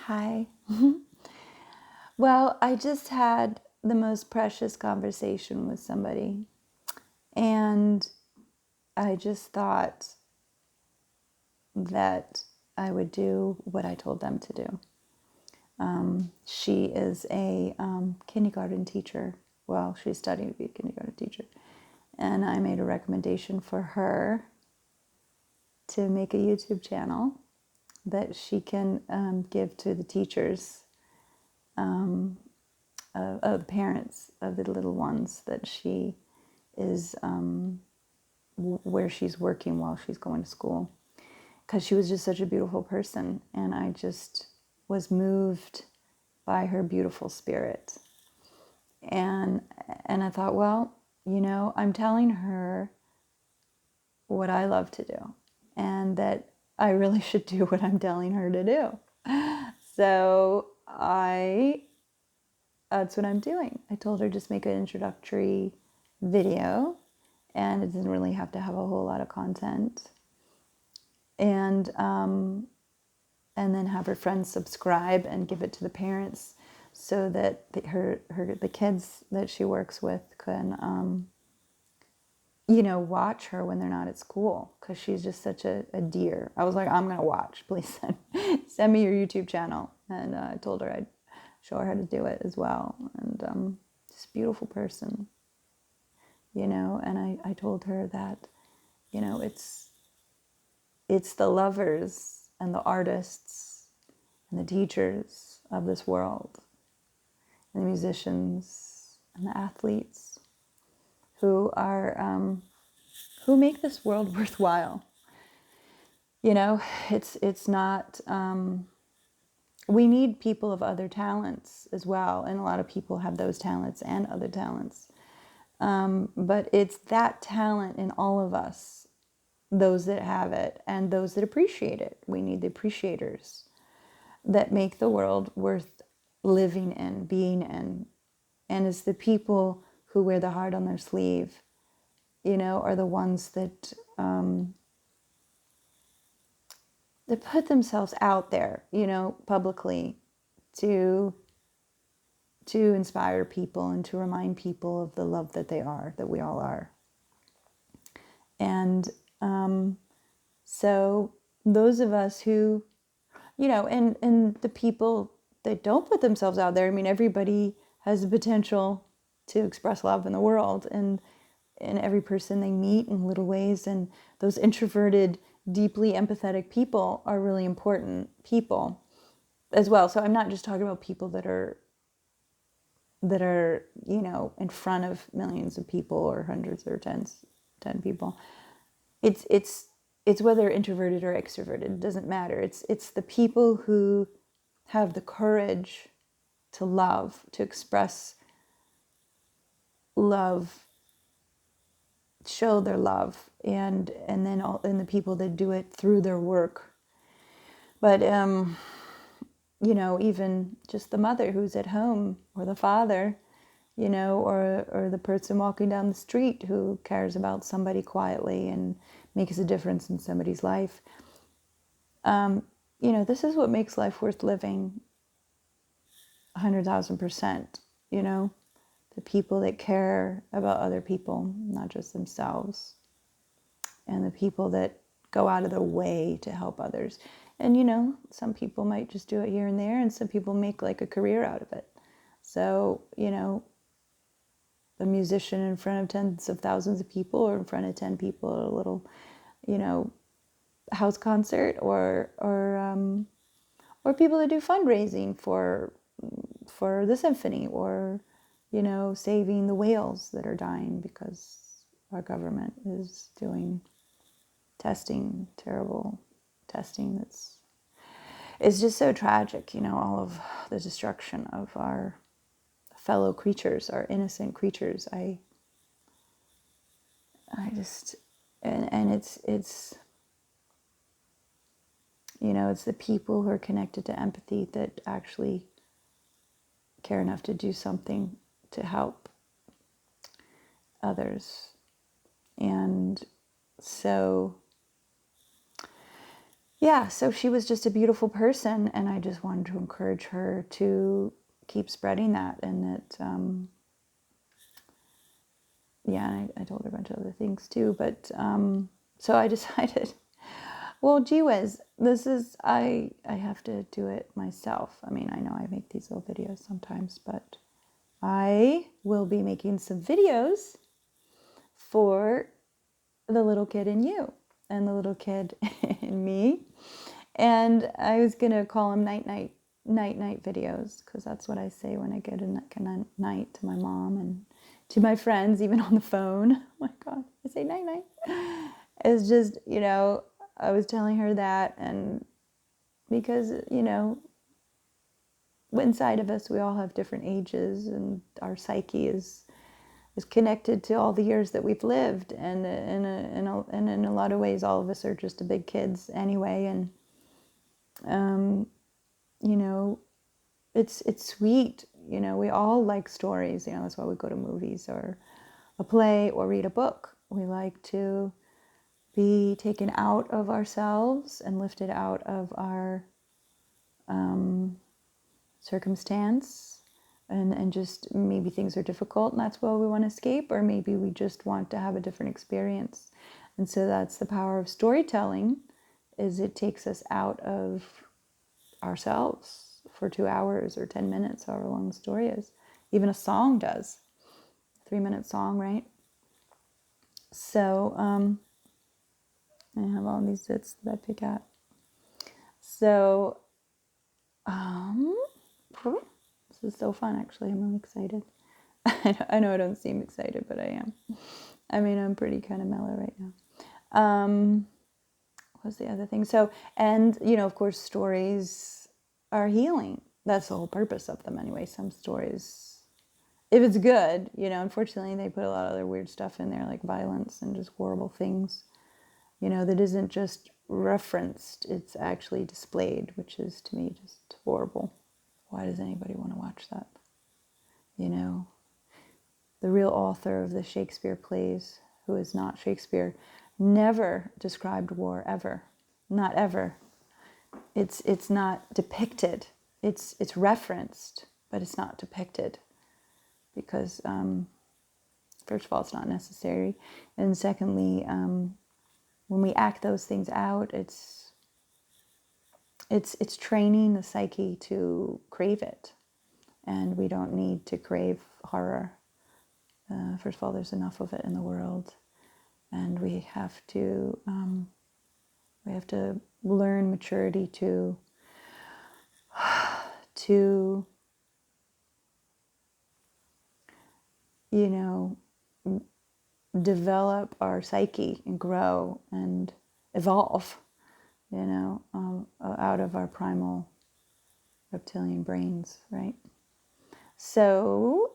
Hi. Well, I just had the most precious conversation with somebody, and I just thought that I would do what I told them to do. She is a kindergarten teacher. Well, she's studying to be a kindergarten teacher. And I made a recommendation for her to make a YouTube channel that she can give to the teachers, of the parents of the little ones that she is, where she's working while she's going to school. Because she was just such a beautiful person, and I just was moved by her beautiful spirit. And I thought, well, I'm telling her what I love to do, and that I really should do what I'm telling her to do. So that's what I'm doing. I told her just make an introductory video, and it doesn't really have to have a whole lot of content. And then have her friends subscribe and give it to the parents, so that the kids that she works with can watch her when they're not at school, because she's just such a dear. I was like, I'm gonna watch. Please send me your YouTube channel. And I told her I'd show her how to do it as well. And just a beautiful person, and I told her that it's the lovers and the artists and the teachers of this world, and the musicians and the athletes who make this world worthwhile. It's not. We need people of other talents as well, and a lot of people have those talents and other talents. But it's that talent in all of us, those that have it and those that appreciate it. We need the appreciators that make the world worth living in, being in. And it's the people who wear the heart on their sleeve, are the ones that put themselves out there, publicly, to inspire people and to remind people of the love that we all are. And so those of us who, and the people that don't put themselves out there, I mean, everybody has the potential to express love in the world, and every person they meet in little ways. And those introverted, deeply empathetic people are really important people as well. So I'm not just talking about people that are in front of millions of people, or hundreds or 10 people. It's whether introverted or extroverted, it doesn't matter. It's the people who have the courage to love, to express love, show their love, and the people that do it through their work. But even just the mother who's at home, or the father, or the person walking down the street who cares about somebody quietly and makes a difference in somebody's life. This is what makes life worth living 100,000%, the people that care about other people, not just themselves, and the people that go out of their way to help others. And, some people might just do it here and there, and some people make like a career out of it. So, a musician in front of tens of thousands of people, or in front of 10 people at a little, house concert, or people that do fundraising for the symphony, or, saving the whales that are dying because our government is doing terrible testing. It's just so tragic, all of the destruction of our fellow creatures, our innocent creatures. I just, and it's it's the people who are connected to empathy that actually care enough to do something to help others. And so yeah, so she was just a beautiful person, and I just wanted to encourage her to keep spreading that. And that, yeah, and I told her a bunch of other things too. But so I decided, well, gee whiz, I have to do it myself. I mean, I know I make these little videos sometimes, but I will be making some videos for the little kid in you and the little kid in me. And I was going to call them night night videos, because that's what I say when I get a night to my mom and to my friends, even on the phone. Oh my God, I say night night. It's just, I was telling her that, and because, inside of us, we all have different ages, and our psyche is connected to all the years that we've lived, and in a lot of ways, all of us are just a big kids anyway, and it's sweet. We all like stories. That's why we go to movies or a play or read a book. We like to be taken out of ourselves and lifted out of our circumstance, and just maybe things are difficult and that's why we want to escape, or maybe we just want to have a different experience. And so that's the power of storytelling, is it takes us out of ourselves for 2 hours or 10 minutes, however long the story is. Even a song does. 3-minute song, right? So I have all these bits that I pick at. So this is so fun, actually. I'm really excited. I know I don't seem excited, but I am. I mean, I'm pretty kind of mellow right now. What's the other thing? So, and, of course, stories are healing. That's the whole purpose of them anyway. Some stories, if it's good, unfortunately, they put a lot of other weird stuff in there, like violence and just horrible things, that isn't just referenced, it's actually displayed, which is, to me, just horrible. Why does anybody want to watch that? The real author of the Shakespeare plays, who is not Shakespeare, never described war, ever. Not ever. It's not depicted. It's referenced, but it's not depicted. Because, first of all, it's not necessary. And secondly, when we act those things out, it's training the psyche to crave it. And we don't need to crave horror. First of all, there's enough of it in the world, and we have to learn maturity to develop our psyche and grow and evolve, out of our primal reptilian brains, right? So,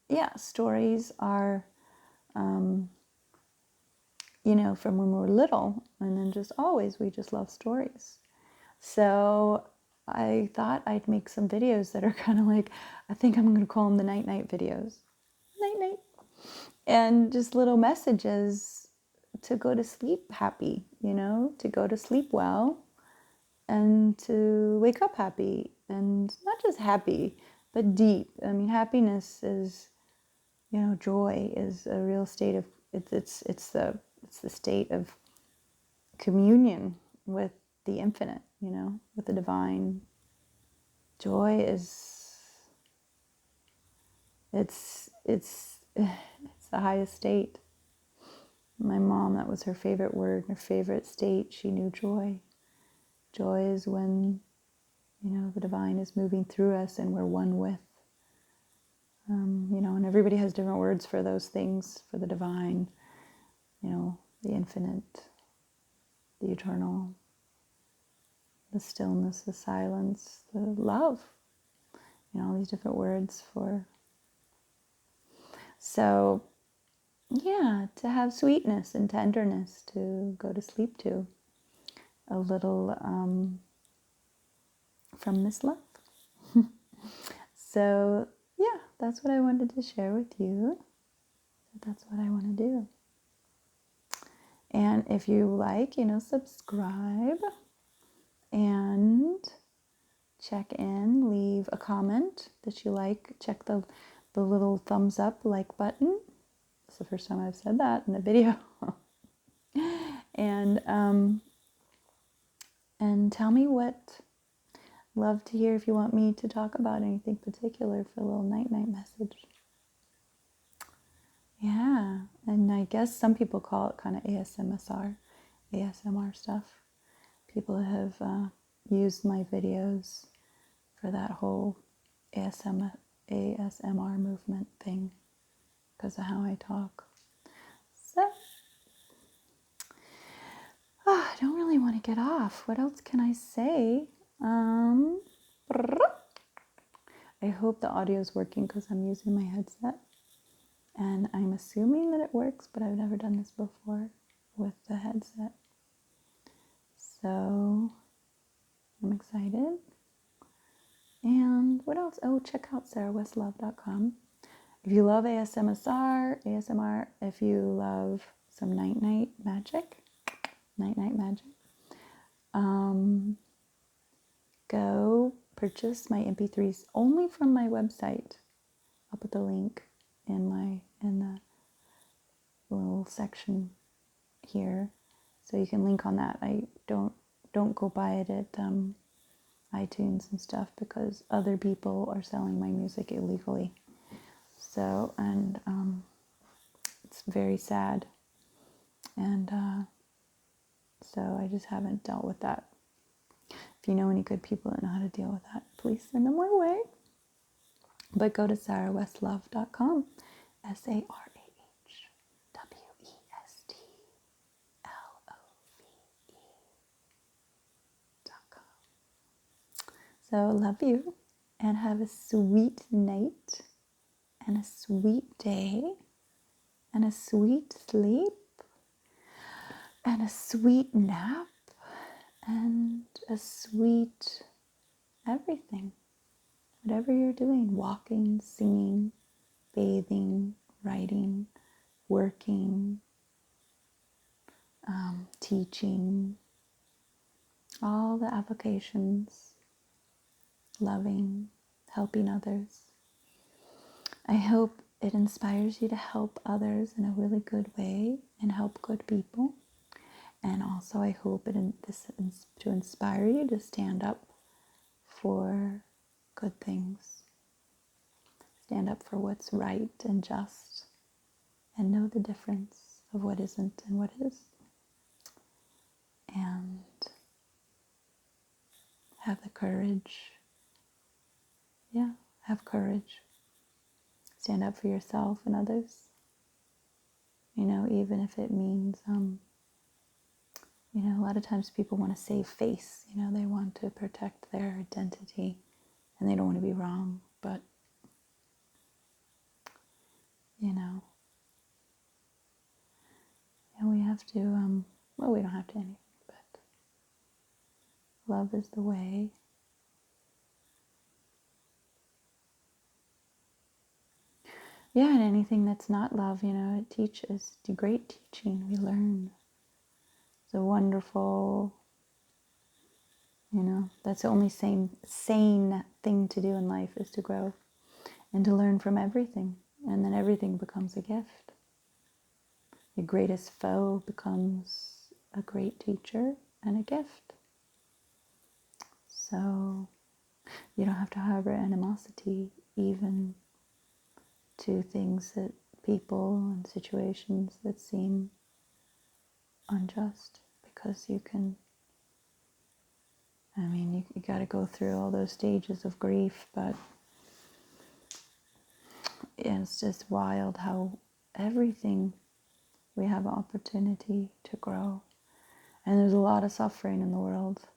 yeah, stories are, from when we were little, and then just always, we just love stories. So I thought I'd make some videos that are kind of like, I think I'm going to call them the night night videos. Night night. And just little messages to go to sleep happy, to go to sleep well, and to wake up happy, and not just happy, but deep. I mean, happiness is, joy is a real state of, it's the state of communion with the infinite, with the divine. Joy is, it's the highest state. My mom, that was her favorite word, her favorite state. She knew joy. Joy is when, the divine is moving through us and we're one with. And everybody has different words for those things, for the divine, the infinite, the eternal, the stillness, the silence, the love, all these different words for. So, yeah, to have sweetness and tenderness to go to sleep to. A little from Miss Love. So, yeah, that's what I wanted to share with you. That's what I want to do. And if you like, subscribe. check in, leave a comment that you like, check the little thumbs up like button. It's the first time I've said that in a video. And tell me what, love to hear if you want me to talk about anything particular for a little night-night message. Yeah, and I guess some people call it kind of ASMR stuff. People have used my videos for that whole ASMR movement thing because of how I talk. So, I don't really want to get off. What else can I say? I hope the audio is working because I'm using my headset. And I'm assuming that it works, but I've never done this before with the headset. So I'm excited. And what else? Oh, check out sarahwestlove.com. If you love ASMR, if you love some night-night magic, go purchase my MP3s only from my website. I'll put the link in the little section here, so you can link on that. I don't go buy it at iTunes and stuff because other people are selling my music illegally. So, and it's very sad, and so I just haven't dealt with that. If you know any good people that know how to deal with that, please send them my way. But go to sarahwestlove.com, SARAWESTLOVE.com. So love you, and have a sweet night, and a sweet day, and a sweet sleep, and a sweet nap, and a sweet everything. Whatever you're doing, walking, singing, bathing, writing, working, teaching, all the applications, loving, helping others. I hope it inspires you to help others in a really good way and help good people. And also I hope to inspire you to stand up for good things. Stand up for what's right and just, and know the difference of what isn't and what is. And have the courage. Yeah, have courage. Stand up for yourself and others. You know, even if it means, a lot of times people want to save face. You know, they want to protect their identity and they don't want to be wrong. But, we have to, we don't have to anything, but love is the way. Yeah, and anything that's not love, it teaches. Great teaching, we learn. It's a wonderful, that's the only sane thing to do in life is to grow and to learn from everything. And then everything becomes a gift. Your greatest foe becomes a great teacher and a gift. So you don't have to harbor animosity even to things that people and situations that seem unjust, because you can, you got to go through all those stages of grief, but it's just wild how everything we have an opportunity to grow. And there's a lot of suffering in the world.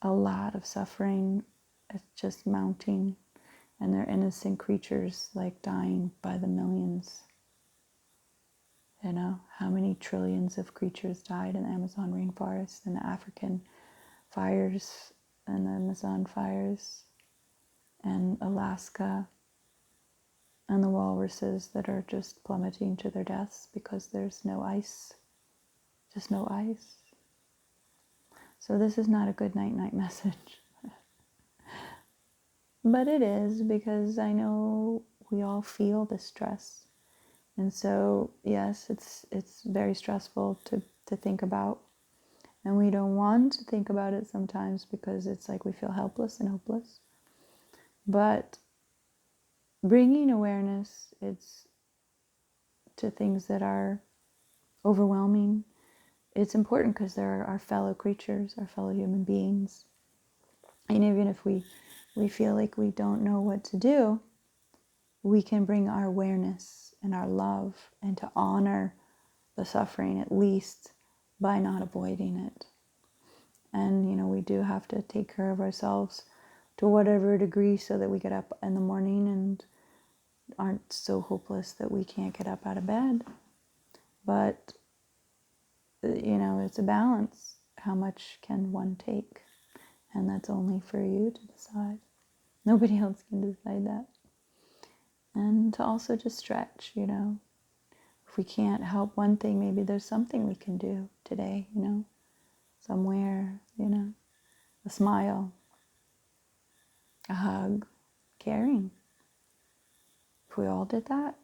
A lot of suffering. It's just mounting. And they're innocent creatures like dying by the millions. How many trillions of creatures died in the Amazon rainforest, and the African fires, and the Amazon fires, and Alaska, and the walruses that are just plummeting to their deaths because there's no ice. Just no ice. So this is not a good night-night message. But it is, because I know we all feel the stress. And so, yes, it's very stressful to think about. And we don't want to think about it sometimes because it's like we feel helpless and hopeless. But bringing awareness, it's to things that are overwhelming. It's important because they're our fellow creatures, our fellow human beings. And even if we feel like we don't know what to do, we can bring our awareness and our love and to honor the suffering, at least by not avoiding it. And, we do have to take care of ourselves to whatever degree so that we get up in the morning and aren't so hopeless that we can't get up out of bed. But, it's a balance. How much can one take? And that's only for you to decide. Nobody else can decide that. And to also just stretch, If we can't help one thing, maybe there's something we can do today, somewhere, a smile, a hug, caring. If we all did that,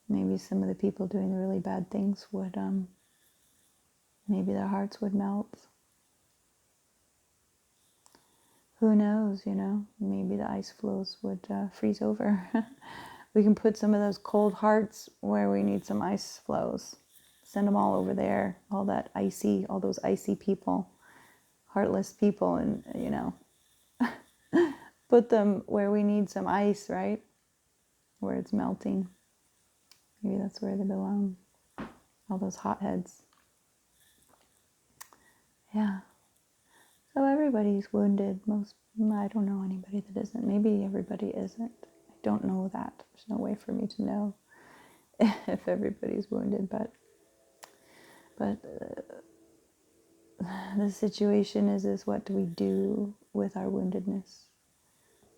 maybe some of the people doing the really bad things would, maybe their hearts would melt. Who knows, maybe the ice floes would freeze over. We can put some of those cold hearts where we need some ice flows. Send them all over there, all those icy people, heartless people, and, put them where we need some ice, right? Where it's melting. Maybe that's where they belong. All those hotheads. Yeah. So everybody's wounded. I don't know anybody that isn't. Maybe everybody isn't. I don't know that. There's no way for me to know if everybody's wounded, but the situation is what do we do with our woundedness?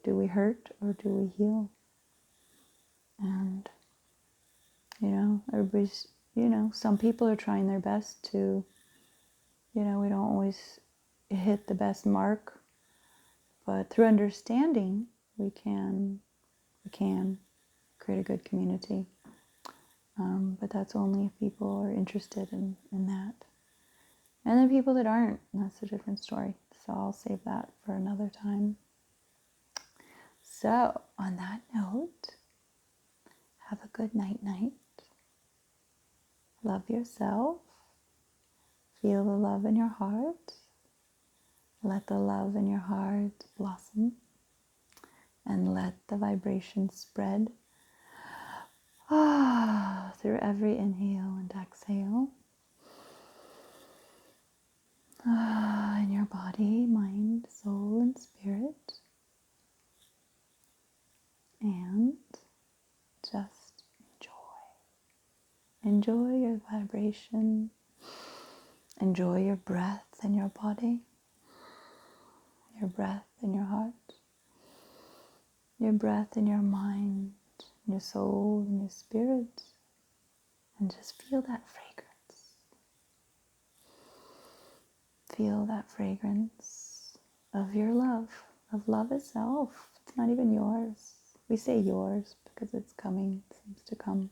Do we hurt or do we heal? And, everybody's, some people are trying their best to, we don't always hit the best mark, but through understanding, we can create a good community. But that's only if people are interested in that. And then people that aren't, that's a different story. So I'll save that for another time. So, on that note, have a good night. Love yourself. Feel the love in your heart. Let the love in your heart blossom. And let the vibration spread through every inhale and exhale. In your body, mind, soul, and spirit. And just enjoy. Enjoy your vibration. Enjoy your breath in your body. Your breath in your heart. Your breath in your mind, your soul, and your spirit. And just feel that fragrance. Feel that fragrance of your love, of love itself. It's not even yours. We say yours because it's coming, it seems to come.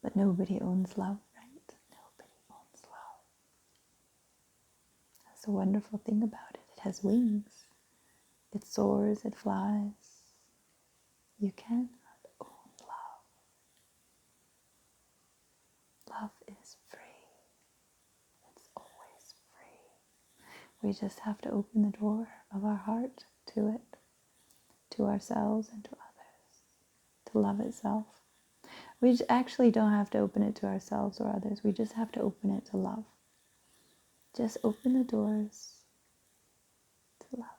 But nobody owns love, right? Nobody owns love. That's the wonderful thing about it. It has wings. It soars, it flies. You cannot own love. Love is free. It's always free. We just have to open the door of our heart to it, to ourselves and to others, to love itself. We actually don't have to open it to ourselves or others. We just have to open it to love. Just open the doors to love.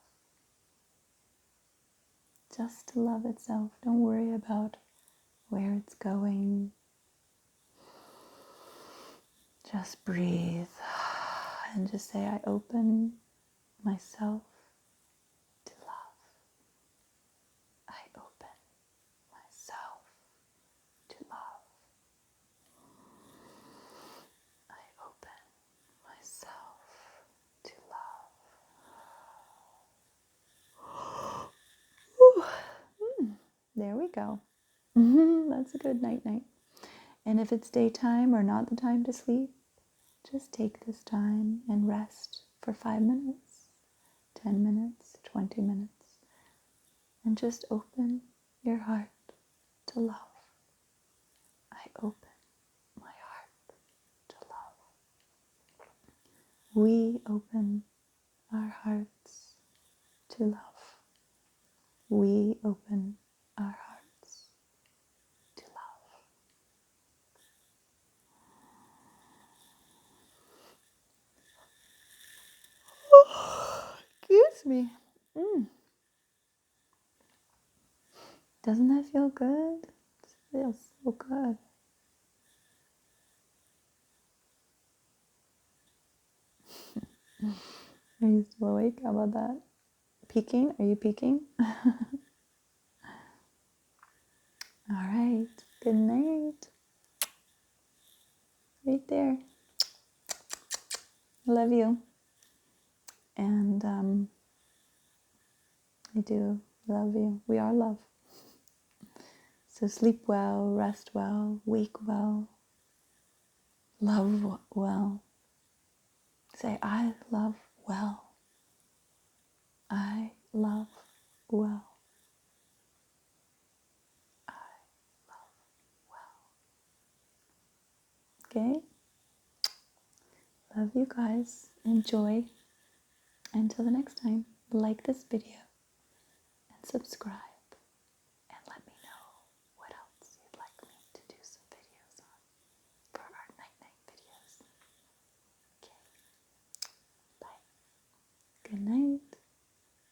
Just to love itself. Don't worry about where it's going. Just breathe and just say, I open myself to love. I open myself to love. I open myself to love. There we go. That's a good night night. And if it's daytime or not the time to sleep, just take this time and rest for 5 minutes, 10 minutes, 20 minutes, and just open your heart to love. I open my heart to love. We open our hearts to love. We open our hearts to love. Excuse me. Doesn't that feel good? It feels so good. Are you still awake? How about that? Peeking? Are you peeking? All right. Good night. Right there. I love you. And I do love you. We are love. So sleep well, rest well, wake well, love well. Say, I love well. I love well. I love well. Okay? Love you guys. Enjoy. Until the next time, like this video and subscribe.